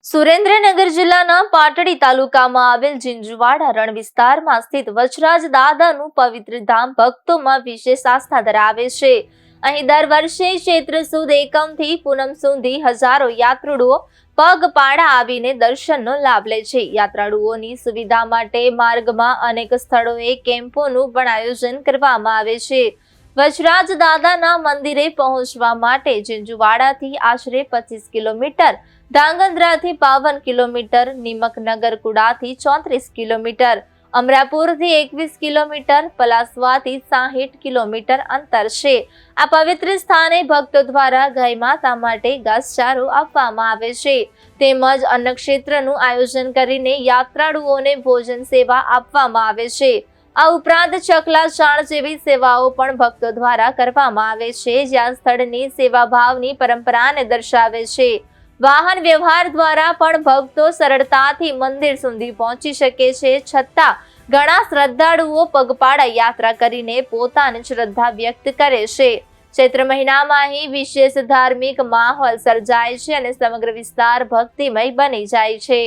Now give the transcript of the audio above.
સુરેન્દ્રનગર જિલ્લાના પાટડી તાલુકામાં આવેલ ઝીંઝુવાડા રણ વિસ્તારમાં સ્થિત વચરાજ દાદાનું પવિત્ર ધામ ભક્તોમાં વિશેષ આસ્થા ધરાવે છે. અહીં દર વર્ષે ચૈત્ર સુદ એકમથી પૂનમ સુધી હજારો યાત્રાળુઓ પગપાળા આવીને દર્શનનો લાભ લે છે. યાત્રાળુઓની સુવિધા માટે માર્ગમાં અનેક સ્થળોએ કેમ્પોનું પણ આયોજન કરવામાં આવે છે. વચરાજ દાદાના મંદિરે પહોંચવા માટે ઝીંઝુવાડાથી આશરે 25 કિલોમીટર, ધાંગધ્રાથી 52 કિલોમીટર, નિમકનગરકુડાથી 34 કિલોમીટર, અમરાપુરથી 21 કિલોમીટર, પલાસવાથી 60 કિલોમીટર અંતર છે. આ પવિત્ર સ્થાને ભક્તો દ્વારા ગાય માતા માટે ઘાસચારો આપવામાં આવે છે. તેમજ અન્નક્ષેત્રનું આયોજન કરીને યાત્રાળુઓને ભોજન સેવા આપવામાં આવે છે. આ ઉપરાંત ચકલા ચાણ જેવી સેવાઓ પણ ભક્તો દ્વારા કરવામાં આવે છે, જ્યાં સ્થળની સેવાભાવની પરંપરાને દર્શાવે છે. વાહન વ્યવહાર દ્વારા પણ ભક્તો સરળતાથી મંદિર સુધી પહોંચી શકે છે. છતાં ઘણા શ્રદ્ધાળુઓ પગપાળા યાત્રા કરીને પોતાની શ્રદ્ધા વ્યક્ત કરે છે. ચૈત્ર મહિનામાં અહીં વિશેષ ધાર્મિક માહોલ સર્જાય છે અને સમગ્ર વિસ્તાર ભક્તિમય બની જાય છે.